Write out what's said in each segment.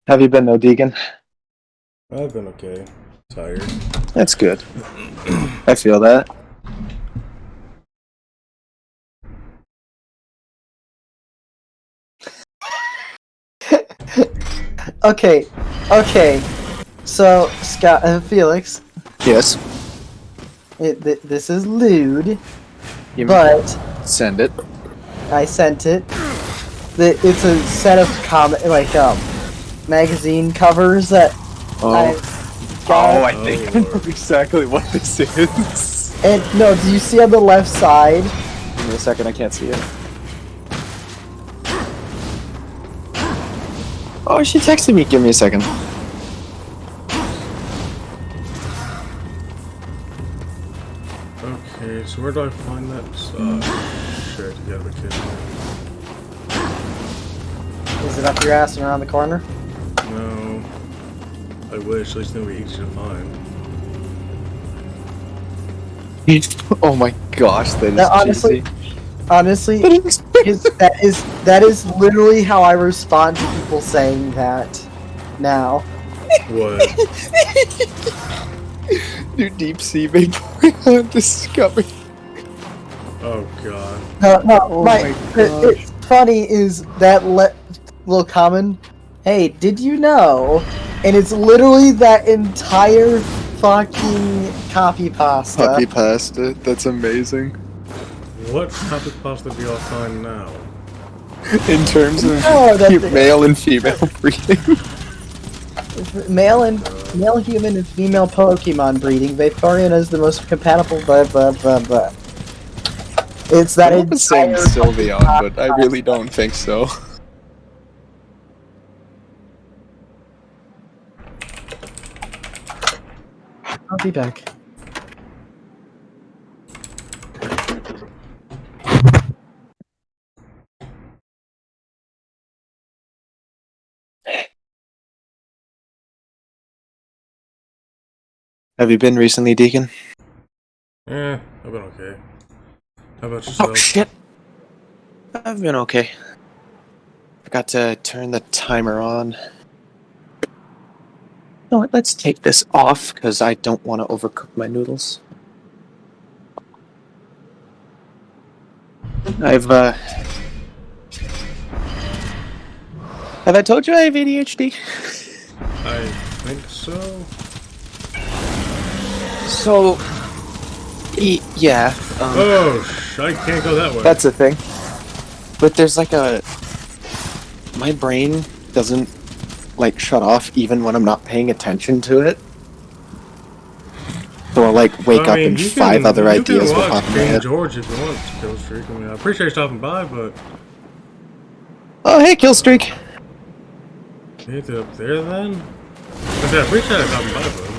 Have you been, though, Deacon? I've been okay. Tired. That's good. I feel that. Okay. So, Scott, Felix, Yes. this is lewd, You but send it. I sent it. It's a set of magazine covers that I got. I think I know exactly what this is. And no, do you see on the left side? Give me a second, I can't see it. Oh, she texted me. Give me a second. Okay, so where do I find that? Shit, you gotta be kidding me. Is it up your ass and around the corner? No. I wish, at least it would be easy to find. Oh my gosh, that is Now, honestly, that is literally how I respond to people saying that. Now. What? New deep sea vapor discovery. Oh god. No, it's funny is that little comment, hey, did you know? And it's literally that entire fucking copy pasta. Puppy pasta. That's amazing. What copy pasta do y'all find now? In terms of that's male and female breeding. Male human and female Pokemon breeding. Vaporeon is the most compatible. Blah. It's that I was saying Sylveon, but I really don't think so. I'll be back. Have you been recently, Deacon? I've been okay. How about yourself? Oh shit! I've been okay. Forgot to turn the timer on. You know what, let's take this off, because I don't want to overcook my noodles. Have I told you I have ADHD? I think so. So... yeah. I can't go that way. That's a thing. But there's like a... My brain doesn't, like, shut off even when I'm not paying attention to it. So I'll, like, wake up and five other ideas will pop in my head. George, if you want to kill streak. I mean, I appreciate you stopping by, but... Oh, hey, Killstreak! You hit it up there, then? I appreciate you stopping by, bud.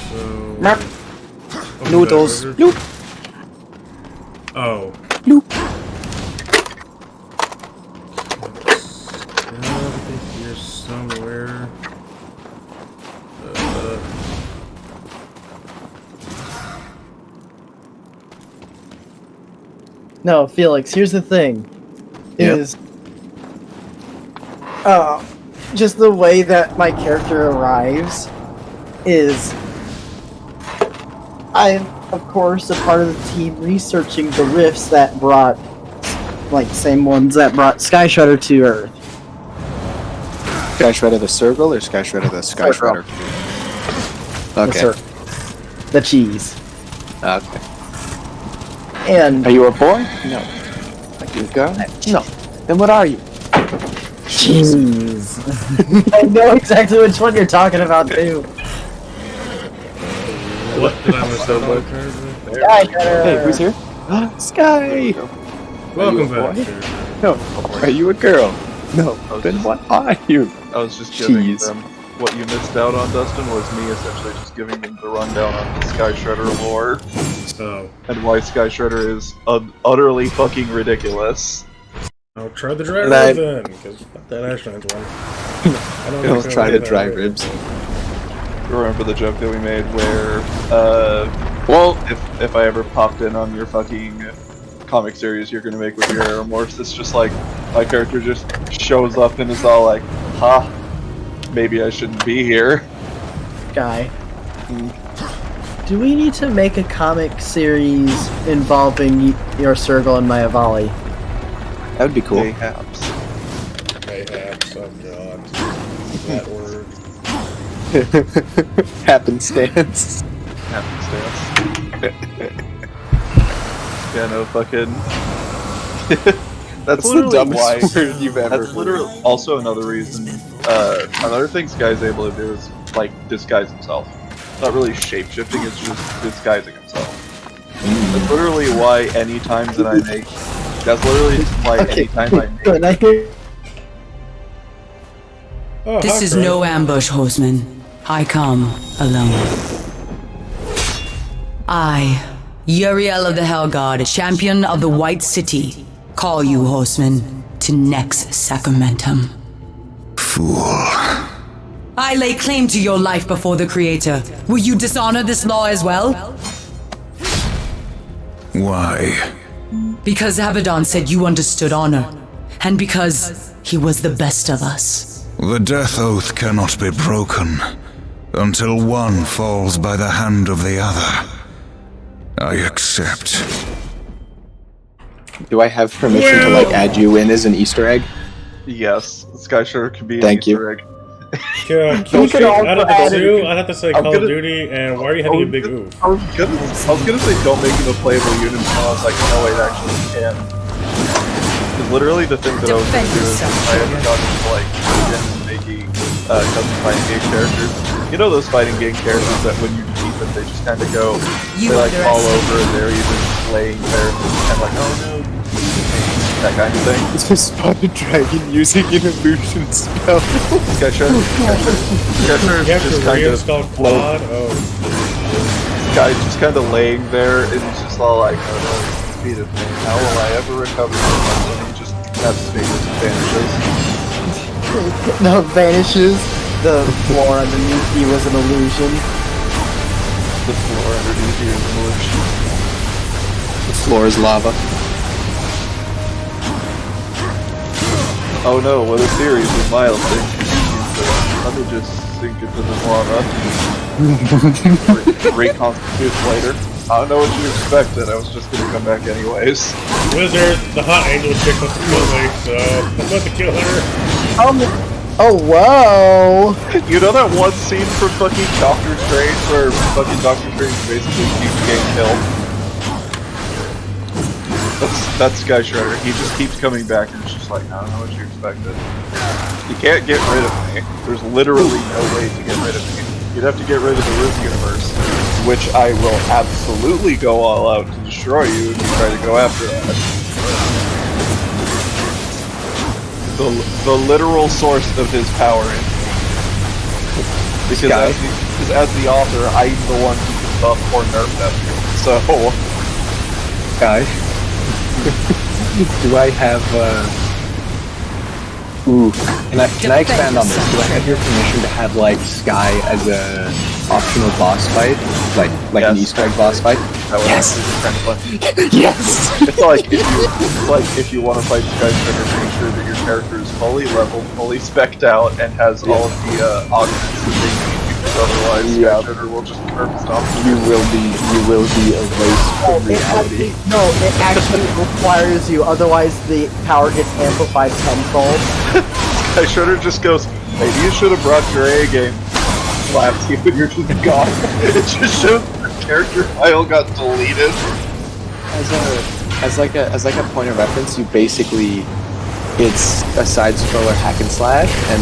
So... Noodles. Loop! Oh. Loop! Here somewhere. No, Felix, here's the thing. Is just the way that my character arrives is I'm of course a part of the team researching the rifts that brought same ones that brought Sky Shredder to Earth. Sky Shredder the circle or Sky Shredder the Sky Shredder? Okay. The cheese. Okay. And are you a boy? No. Are you a girl? No. Then what are you? Cheese. I know exactly which one you're talking about too. What did I miss out on? Sky Shredder. Hey, who's here? Sky! Welcome back. No. Are you a girl? No. Then what are you? I was just giving them what you missed out on, Dustin, was me essentially just giving them the rundown on the Sky Shredder lore. Oh. And why Sky Shredder is utterly fucking ridiculous. I'll try the dry ribs then, because that Ashline's one. I'll try the dry ribs. Remember the joke that we made where, if I ever popped in on your fucking comic series you're gonna make with your Aeromorphs. It's just like my character just shows up and is all like, "Ha, maybe I shouldn't be here." Guy. Do we need to make a comic series involving your Sergal and Mayavali? That would be cool. Mayhaps. Mayhaps, oh god. That word. Happenstance. Happenstance. Yeah, no fucking. That's the literally dumbest why. word you've ever That's literally also another reason. Another thing Sky's able to do is like disguise himself. It's not really shape shifting; it's just disguising himself. That's literally why any times that I make. That's literally why any time I make. Good, I hear. Oh, This is Hawkeye. no ambush, horseman. I come alone. I, Uriel of the Hellguard, champion of the White City, call you, horseman, to Nex Sacramentum. Fool. I lay claim to your life before the Creator. Will you dishonor this law as well? Why? Because Abaddon said you understood honor, and because he was the best of us. The death oath cannot be broken until one falls by the hand of the other. I accept. Do I have permission to like add you in as an Easter egg? Yes, Sky Shredder could be an Thank you. Easter egg. Kill streak also out of the add two, it- I'd have to say I'm Call of gonna- Duty, and why are you having a big oof? I was gonna say don't make him a playable unit, and I was like, no wait, actually you can. Because literally the thing that I was gonna do is I had gotten to like making custom fighting game characters. You know those fighting game characters that when you defeat them they just kinda go You they like fall underestimate. over and they're even laying there and kinda like, oh no, that kind of thing. It's a spotted dragon using an illusion spell. Sky Shredder You have just to kind of reinstall Quad? Oh. guy's just kind of laying there and he's just all like, oh no, speed of me. How will I ever recover from this? And he just has his fingers and vanishes. No, vanishes. The floor underneath you was an illusion. The floor underneath you is an illusion. The floor is lava. Oh no, what a series of mild things. Let me just sink into the lava. Reconstitute later. I don't know what you expected, I was just gonna come back anyways. Wizard, the hot angel chick wants to kill me, so I'm about to kill her. Oh, whoa! You know that one scene from fucking Doctor Strange where fucking Doctor Strange basically keeps getting killed? That's Sky Shredder. He just keeps coming back and it's just like, I don't know what you expected. You can't get rid of me. There's literally no way to get rid of me. You'd have to get rid of the Rift universe, which I will absolutely go all out to destroy you if you try to go after that. The literal source of his power is me. Because as the author, I'm the one who can buff or nerf them. So, Guy. Do I have Ooh, can I expand on this? Do I have your permission to have like Sky as a optional boss fight? Like an Yes. Easter egg boss fight? that would Yes. actually be kind of fun. Yes! It's like if you want to fight Sky Shredder, make sure that your character is fully leveled, fully spec'd out, and has all of the augments that they need, because otherwise Yeah. Sky Shredder will just curb stomp You will be erased from reality. No, it actually requires you, otherwise the power gets amplified tenfold. Sky Shredder just goes, maybe you should have brought your A game. Slaps you and you're just gone. It just shows the character file got deleted. As like a point of reference, you basically it's a side scroller hack and slash, and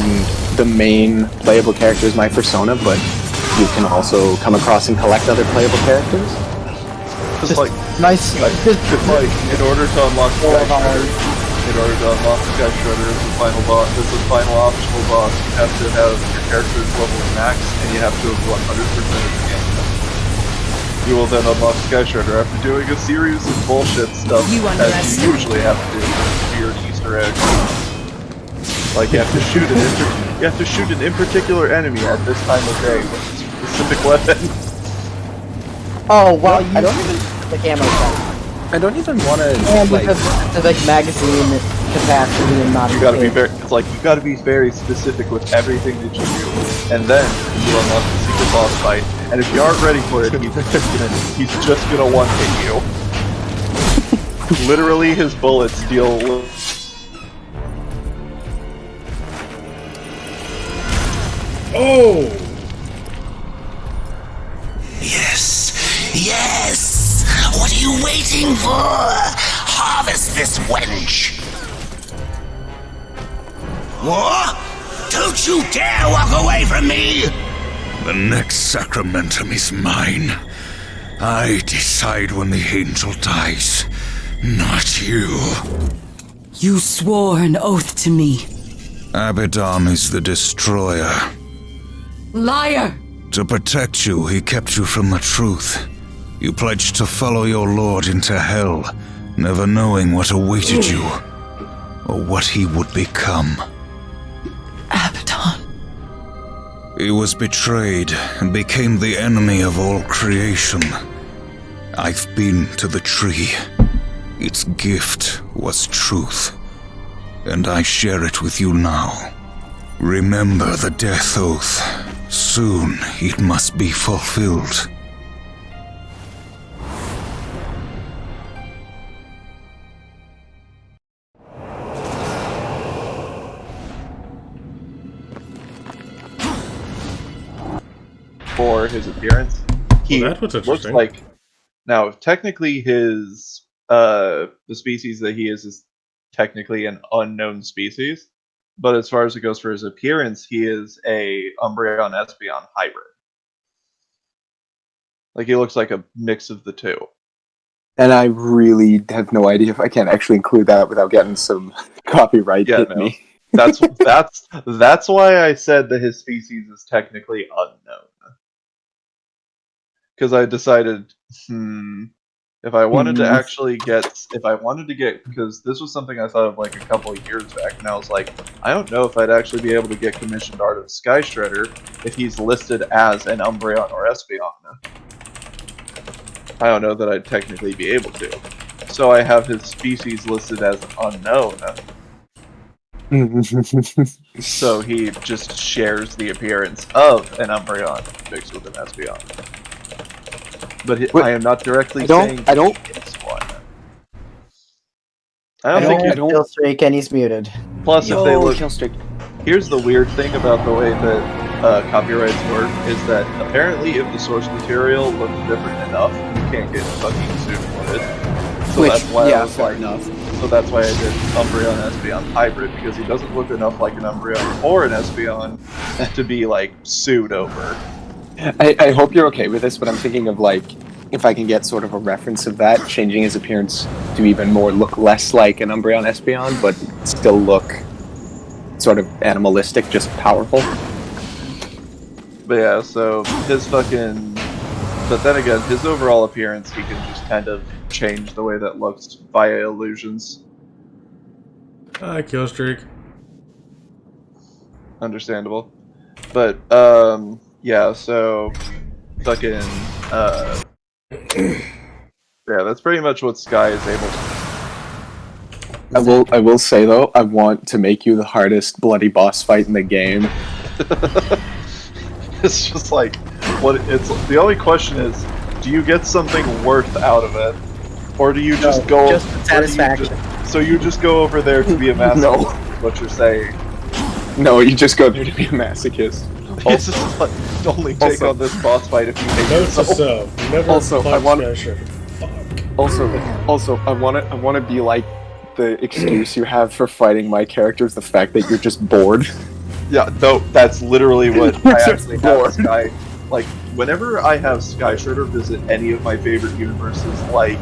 the main playable character is my persona, but you can also come across and collect other playable characters. Just like Nice. in order to unlock Sky Shredder, as the final boss, as the final optional boss, you have to have your character's level max, and you have to have 100% of the game. You will then unlock Sky Shredder after doing a series of bullshit stuff You as underestimate. you usually have to do with weird Easter eggs. Like you have to shoot an in particular enemy at this time of day with a specific weapon. Oh, well, you don't even the camo set. I don't even want to. And because of like magazine capacity and not. You gotta be very. It's like you gotta be very specific with everything that you do, and then you unlock the secret boss fight. And if you aren't ready for it, he's just gonna one hit you. Literally, his bullets deal. Oh! Yes! Yes! What are you waiting for? Harvest this wench! What? Don't you dare walk away from me! The next sacramentum is mine. I decide when the angel dies, not you. You swore an oath to me. Abaddon is the destroyer. Liar! To protect you, he kept you from the truth. You pledged to follow your lord into hell, never knowing what awaited you, or what he would become. Abaddon. He was betrayed and became the enemy of all creation. I've been to the tree. Its gift was truth, and I share it with you now. Remember the death oath. Soon it must be fulfilled. For his appearance, he Well, that was looks interesting. like. Now, technically, his the species that he is technically an unknown species. But as far as it goes for his appearance, he is a Umbreon Espeon hybrid. Like he looks like a mix of the two. And I really have no idea if I can actually include that without getting some copyright hit me. That's why I said that his species is technically unknown. Because I decided, if I wanted to actually get, because this was something I thought of like a couple of years back, and I was like, I don't know if I'd actually be able to get commissioned art of Sky Shredder if he's listed as an Umbreon or Espeon. I don't know that I'd technically be able to. So I have his species listed as unknown. So he just shares the appearance of an Umbreon mixed with an Espeon. But I am not directly saying I don't it's one. I don't think you don't kill streak and he's muted. Plus, if they look, Killstreak. here's the weird thing about the way that copyrights work is that apparently, if the source material looks different enough, you can't get fucking sued for it. So that's why I was fair like, enough. so that's why I did Umbreon Espeon hybrid, because he doesn't look enough like an Umbreon or an Espeon to be like sued over. I hope you're okay with this, but I'm thinking of like if I can get sort of a reference of that, changing his appearance to even more look less like an Umbreon Espeon, but still look sort of animalistic, just powerful. But yeah, so his fucking. But then again, his overall appearance, he can just kind of change the way that looks via illusions. Kill streak. Understandable. But, yeah, so. Fucking, yeah, that's pretty much what Sky is able to. I will say though, I want to make you the hardest bloody boss fight in the game. It's just like, the only question is, do you get something worth out of it? Or do you just go... Just for satisfaction. So you just go over there to be a masochist, No. is what you're saying. No, you just go there to be a masochist. It's just like, only take on this boss fight if you hate Note to yourself. self. Never Also, I fuck want- Sky Shredder. Fuck. Also, I want to be like the excuse you have for fighting my characters, the fact that you're just bored. Yeah, no, that's literally what I Just actually have bored. Sky. Like, whenever I have Sky Shredder visit any of my favorite universes, like,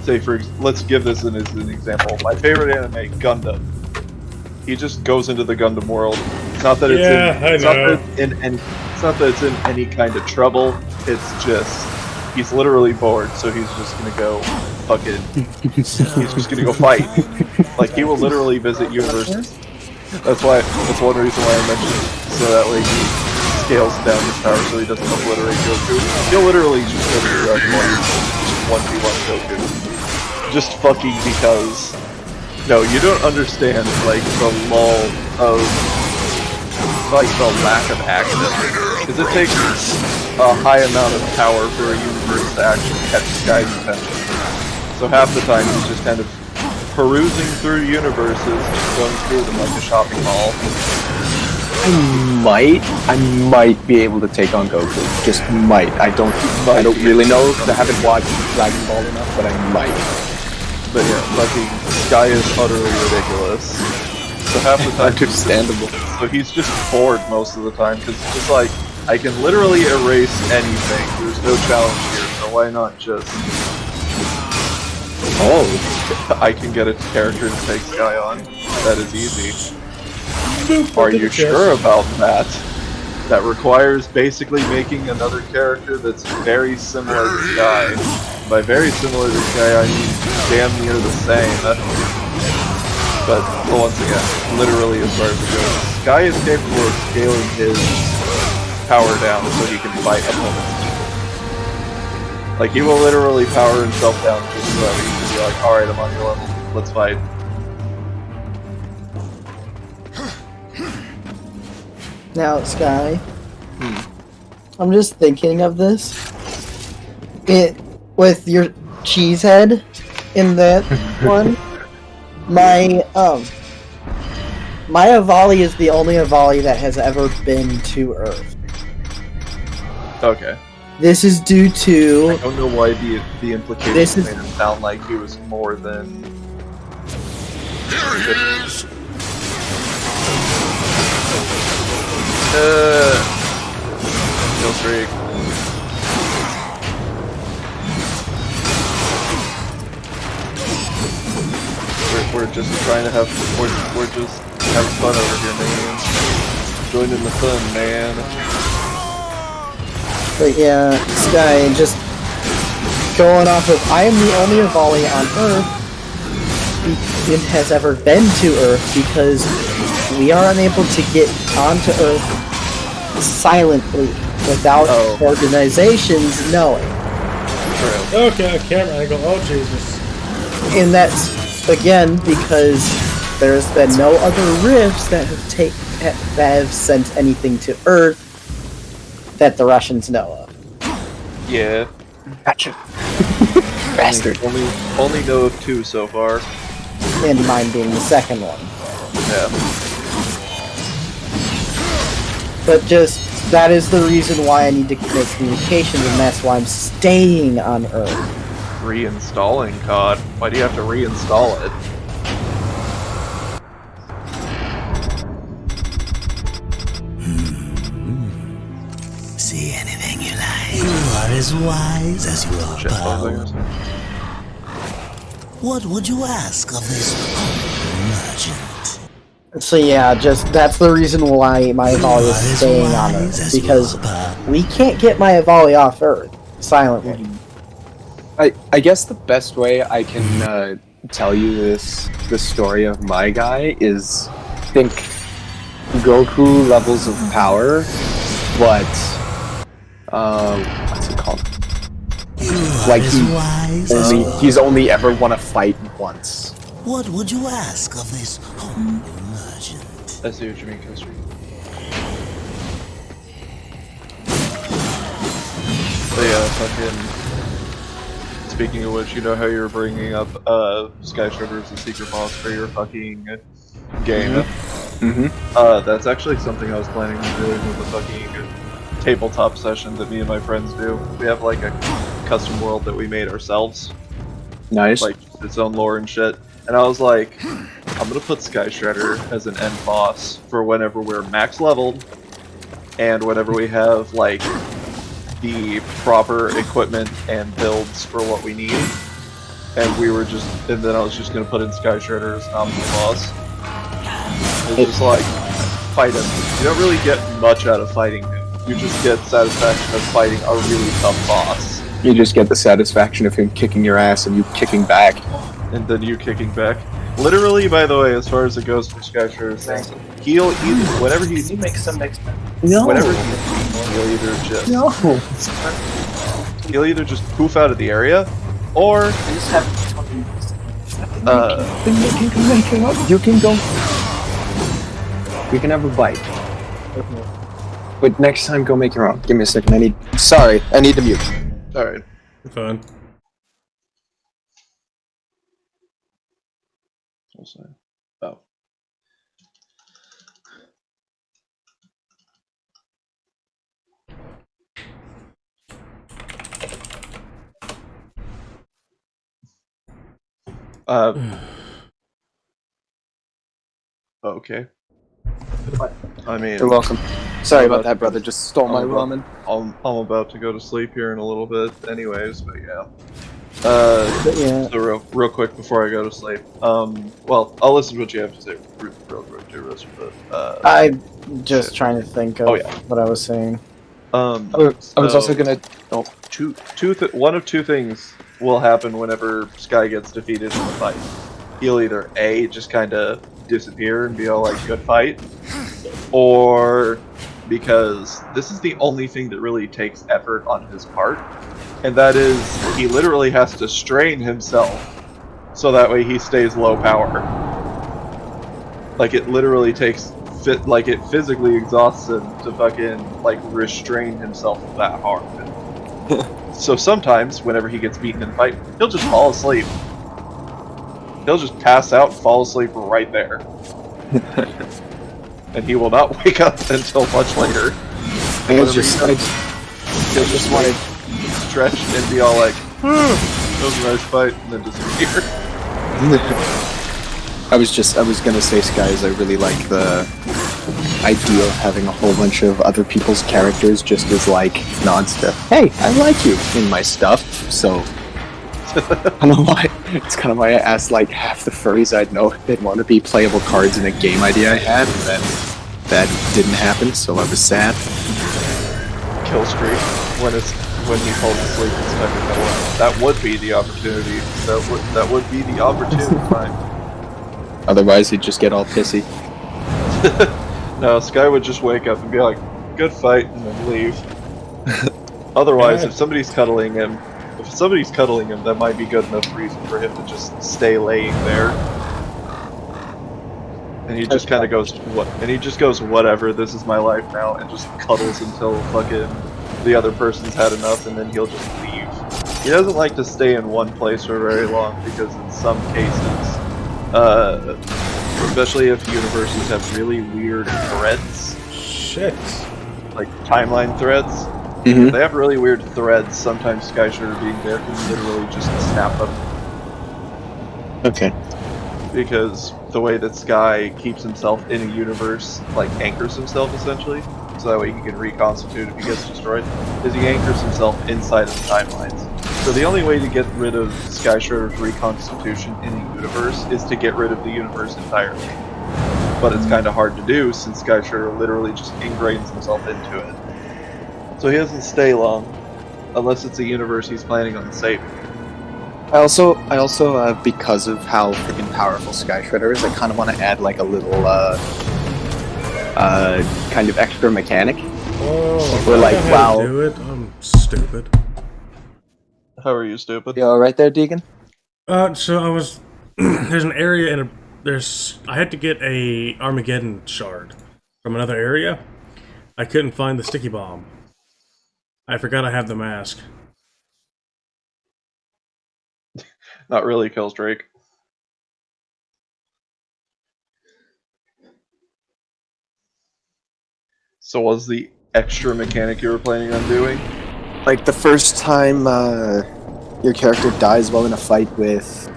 say let's give this as an example. My favorite anime, Gundam. He just goes into the Gundam world. It's not that it's not that it's in any kind of trouble. It's just he's literally bored, so he's just gonna go fucking. He's just gonna go fight. Like he will literally visit universes. That's one reason why I mentioned it, so that way he scales down his power so he doesn't obliterate Goku. He'll literally just go to Dragon Ball, just 1v1 Goku. just fucking because. No, you don't understand, like, the lull of, like, the lack of action. Because it takes a high amount of power for a universe to actually catch Sky's attention. So half the time he's just kind of perusing through universes, just going through them like a shopping mall. I might be able to take on Goku. Just might. I don't really know because I haven't watched Dragon Ball enough, but I might. But yeah, fucking Sky is utterly ridiculous. So half the time, Understandable. so he's just bored most of the time because it's just like, I can literally erase anything. There's no challenge here, so why not just? Oh, I can get a character to take Sky on. That is easy. Are you sure about that? That requires basically making another character that's very similar to Sky. By very similar to Sky, I mean damn near the same. But once again, literally as far as it goes, Sky is capable of scaling his power down so he can fight opponents. Like, he will literally power himself down just so that he can be like, alright, I'm on your level, let's fight. Now, Sky, I'm just thinking of this. With your cheese head in that one, my Avali is the only Avali that has ever been to Earth. Okay. This is due to... I don't know why the implication made him sound like he was more than... Here he is! Kill streak. We're just trying to have, we're just having fun over here, man. Joining the fun, man. But yeah, Sky, just going off of, I am the only Avali on Earth it has ever been to Earth because we are unable to get onto Earth silently without organizations knowing. True. Okay, camera angle. Oh Jesus. And that's again because there's been no other rifts that have sent anything to Earth that the Russians know of. Yeah. Gotcha. Bastard. Only know of 2 so far. And mine being the second one. Yeah. But just, that is the reason why I need to make communications, and that's why I'm staying on Earth. Reinstalling COD. Why do you have to reinstall it? See anything you like. You are as wise as you are Shit, powerful. What would you ask of this merchant? So yeah, just, that's the reason why my Avali is staying on Earth, because we can't get my Avali off Earth silently. I guess the best way I can tell you the story of my guy is think Goku levels of power, but what's it called? Like he's only ever want to fight once. What would you ask of this humble merchant? I see what you mean, Coaster. So yeah, fucking... Speaking of which, you know how you were bringing up Sky Shredder as a secret boss for your fucking game? Mm-hmm. That's actually something I was planning on doing with the fucking tabletop session that me and my friends do. We have like a custom world that we made ourselves. Nice. Like, its own lore and shit. And I was like, I'm gonna put Sky Shredder as an end boss for whenever we're max leveled, and whenever we have, like, the proper equipment and builds for what we need. And then I was just gonna put in Sky Shredder as an optional boss. It's just like, fight him. You don't really get much out of fighting him. You just get satisfaction of fighting a really tough boss. You just get the satisfaction of him kicking your ass and you kicking back. And then you kicking back. Literally, by the way, as far as it goes for Sky Shredder, he'll either, whenever he's... He makes some next time. Whenever he'll either just... No. He'll either just poof out of the area, or... I just have fucking Then you can go make it up. You can go. We can have a bite. But next time, go make your own. Give me a second. I need to mute. Alright. Fine. Oh. Okay. I mean, You're welcome. Sorry about that, brother. Just stole my ramen. I'm about to go to sleep here in a little bit, anyways. But yeah. So real quick before I go to sleep. Well, I'll listen to what you have to say real quick, too, Rich. But I'm just trying to think of what I was saying. I was also gonna. Oh, one of two things will happen whenever Sky gets defeated in the fight. He'll either A, just kind of disappear and be all like, good fight, or because this is the only thing that really takes effort on his part, and that is he literally has to strain himself so that way he stays low power. Like, it literally takes it physically exhausts him to fucking like restrain himself that hard. So sometimes whenever he gets beaten in a fight, he'll just fall asleep. He'll just pass out and fall asleep right there. And he will not wake up until much later. he'll just want to stretch and be all like, that was a nice fight, and then disappear. I was gonna say, Skies, I really like the idea of having a whole bunch of other people's characters just as like nods to, hey, I like you in my stuff, so it's kind of why I asked like half the furries I'd know if they'd want to be playable cards in a game idea I had, and then that didn't happen, so I was sad. Kill streak when he falls asleep and stuff in the world. That would be the opportunity. That would be the opportunity time. Otherwise, he'd just get all pissy. No, Sky would just wake up and be like, good fight, and then leave. Otherwise, if somebody's cuddling him, that might be good enough reason for him to just stay laying there. And he just kind of goes, whatever, this is my life now, and just cuddles until fucking the other person's had enough, and then he'll just leave. He doesn't like to stay in one place for very long, because in some cases, especially if universes have really weird threads. Shit. Like timeline threads. Mm-hmm. If they have really weird threads, sometimes Sky Shooter being there can literally just snap them. Okay. Because the way that Sky keeps himself in a universe, like anchors himself essentially, so that way he can reconstitute if he gets destroyed, is he anchors himself inside of the timelines. So the only way to get rid of Sky Shredder's reconstitution in a universe is to get rid of the universe entirely. But it's kind of hard to do since Sky Shredder literally just ingrains himself into it. So he doesn't stay long, unless it's a universe he's planning on saving. I also, because of how freaking powerful Sky Shredder is, I kind of want to add like a little, kind of extra mechanic. Oh, we're like, wow. Do it. I'm stupid. How are you, stupid? You alright there, Deegan? So I was. There's an area in I had to get a Armageddon shard from another area. I couldn't find the sticky bomb. I forgot I have the mask. Not really, kills Drake. So what was the extra mechanic you were planning on doing? Like the first time your character dies while in a fight with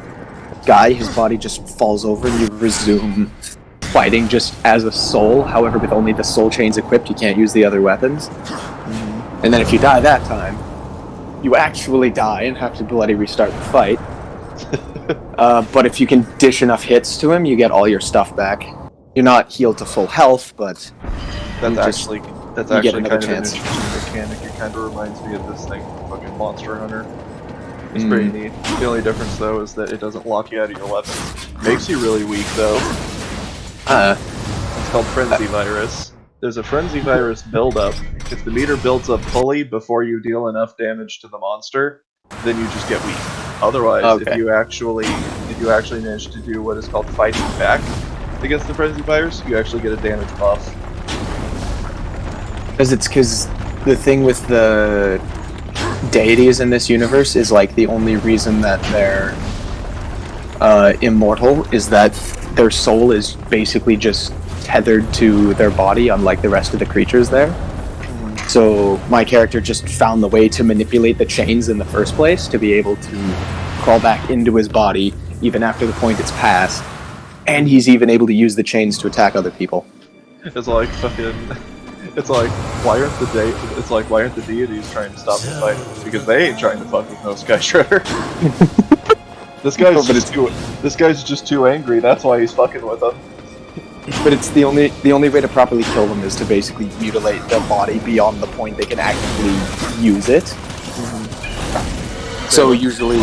Guy, his body just falls over and you resume fighting just as a soul. However, with only the soul chains equipped, you can't use the other weapons. And then if you die that time, you actually die and have to bloody restart the fight. But if you can dish enough hits to him, you get all your stuff back. You're not healed to full health, but that's actually kind of an chance. interesting mechanic. It kind of reminds me of this thing, fucking Monster Hunter. It's pretty neat. The only difference though is that it doesn't lock you out of your weapons. Makes you really weak though. It's called Frenzy Virus. There's a Frenzy Virus buildup. If the meter builds up fully before you deal enough damage to the monster, then you just get weak. Otherwise, if you actually and you actually manage to do what is called fighting back against the frenzy fires, you actually get a damage buff. Because the thing with the deities in this universe is like the only reason that they're immortal is that their soul is basically just tethered to their body, unlike the rest of the creatures there. So my character just found the way to manipulate the chains in the first place to be able to crawl back into his body even after the point it's passed, and he's even able to use the chains to attack other people. It's like fucking. It's like why aren't the deities trying to stop the fight? Because they ain't trying to fuck with no Sky Shredder. This guy's just too angry. That's why he's fucking with them. But it's the only way to properly kill them is to basically mutilate the body beyond the point they can actively use it. So usually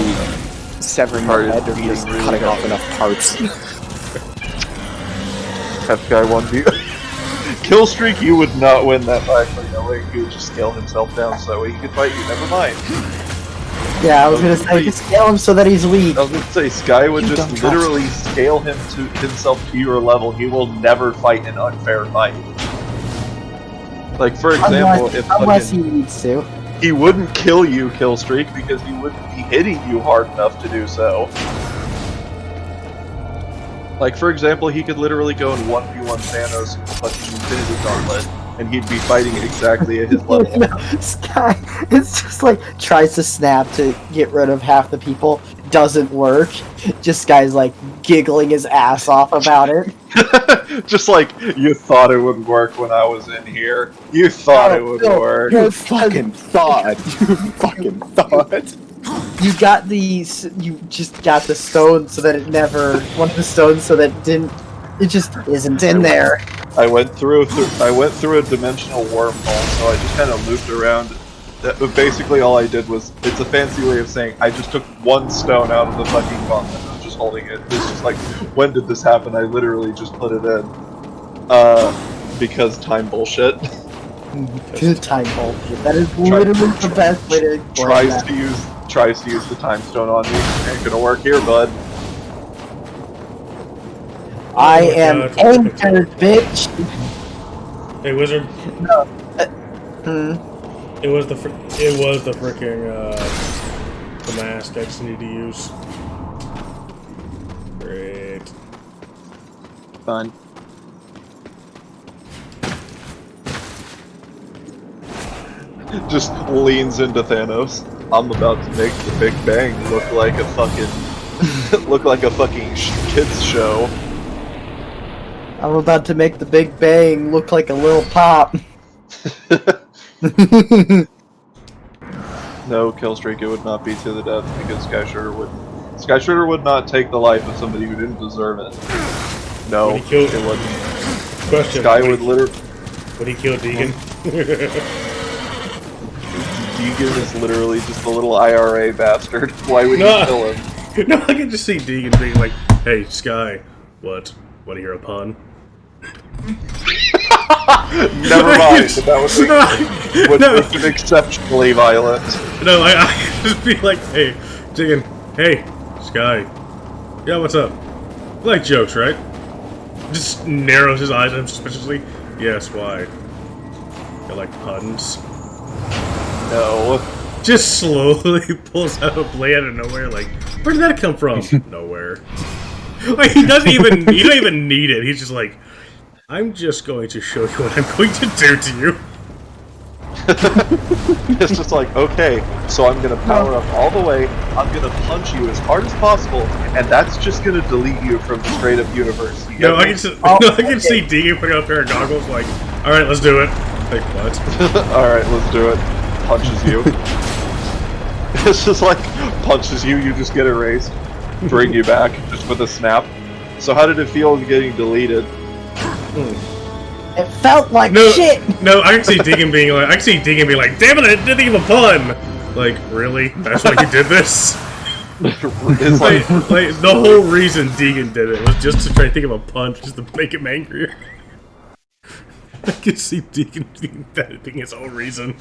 severing their head or just cutting off enough parts. That guy 1v. Kill streak, you would not win that fight. Actually, no way. He would just scale himself down so that way he could fight you. Never mind. Yeah, I was gonna say, just scale him so that he's weak. I was gonna say, Sky would just literally scale himself to your level. He will never fight an unfair fight. Like, for example, unless he needs to. He wouldn't kill you, Kill Streak, because he wouldn't be hitting you hard enough to do so. Like, for example, he could literally go and 1v1 Thanos with fucking Infinity Gauntlet, and he'd be fighting exactly at his level. No, Sky, it's just like, tries to snap to get rid of half the people, doesn't work. Just Sky's like, giggling his ass off about it. Just like, you thought it would work when I was in here. You thought it would work. You fucking thought. You fucking thought. You just got the stone so that it never, one of the stones so that it just isn't in there. I went through a dimensional wormhole, so I just kind of looped around. Basically all I did was, it's a fancy way of saying, I just took one stone out of the fucking gauntlet and was just holding it. It's just like, when did this happen? I literally just put it in. Because time bullshit. Good time bullshit. That is literally the best way to explain that. Tries to use the time stone on me. Ain't gonna work here, bud. I am anchored, bitch. Hey, wizard. No. It was the freaking the mask I just need to use. Great. Fun. Just leans into Thanos. I'm about to make the Big Bang look like a fucking kids show. I'm about to make the Big Bang look like a little pop. No, Killstreak, it would not be to the death because Sky Shredder would not take the life of somebody who didn't deserve it. No, it wouldn't. Question. Sky would literally. Would he kill Deegan? Deegan is literally just a little IRA bastard. Why would you kill him? No, I can just see Deegan being like, "Hey, Sky, what? Want to hear a pun?" Never mind. That would make it exceptionally violent. No, I just be like, "Hey, Deegan, hey, Sky, yeah, what's up? You like jokes, right?" Just narrows his eyes at him suspiciously. Yes, why? You like puns? No. Just slowly pulls out a blade out of nowhere, like, where did that come from? Nowhere. Like, he don't even need it. He's just like, I'm just going to show you what I'm going to do to you. It's just like, okay, so I'm gonna power up all the way, I'm gonna punch you as hard as possible, and that's just gonna delete you from the straight up universe. No, I can see Deegan putting on a pair of goggles, like, alright, let's do it. Like, what? Alright, let's do it. Punches you. It's just like, punches you, you just get erased. Bring you back, just with a snap. So how did it feel getting deleted? It felt like shit! No, I can see Deegan being like, damn it, I didn't think of a pun! Like, really? That's why you did this? It's like the whole reason Deegan did it was just to try to think of a pun, just to make him angrier. I can see Deegan being that being his whole reason.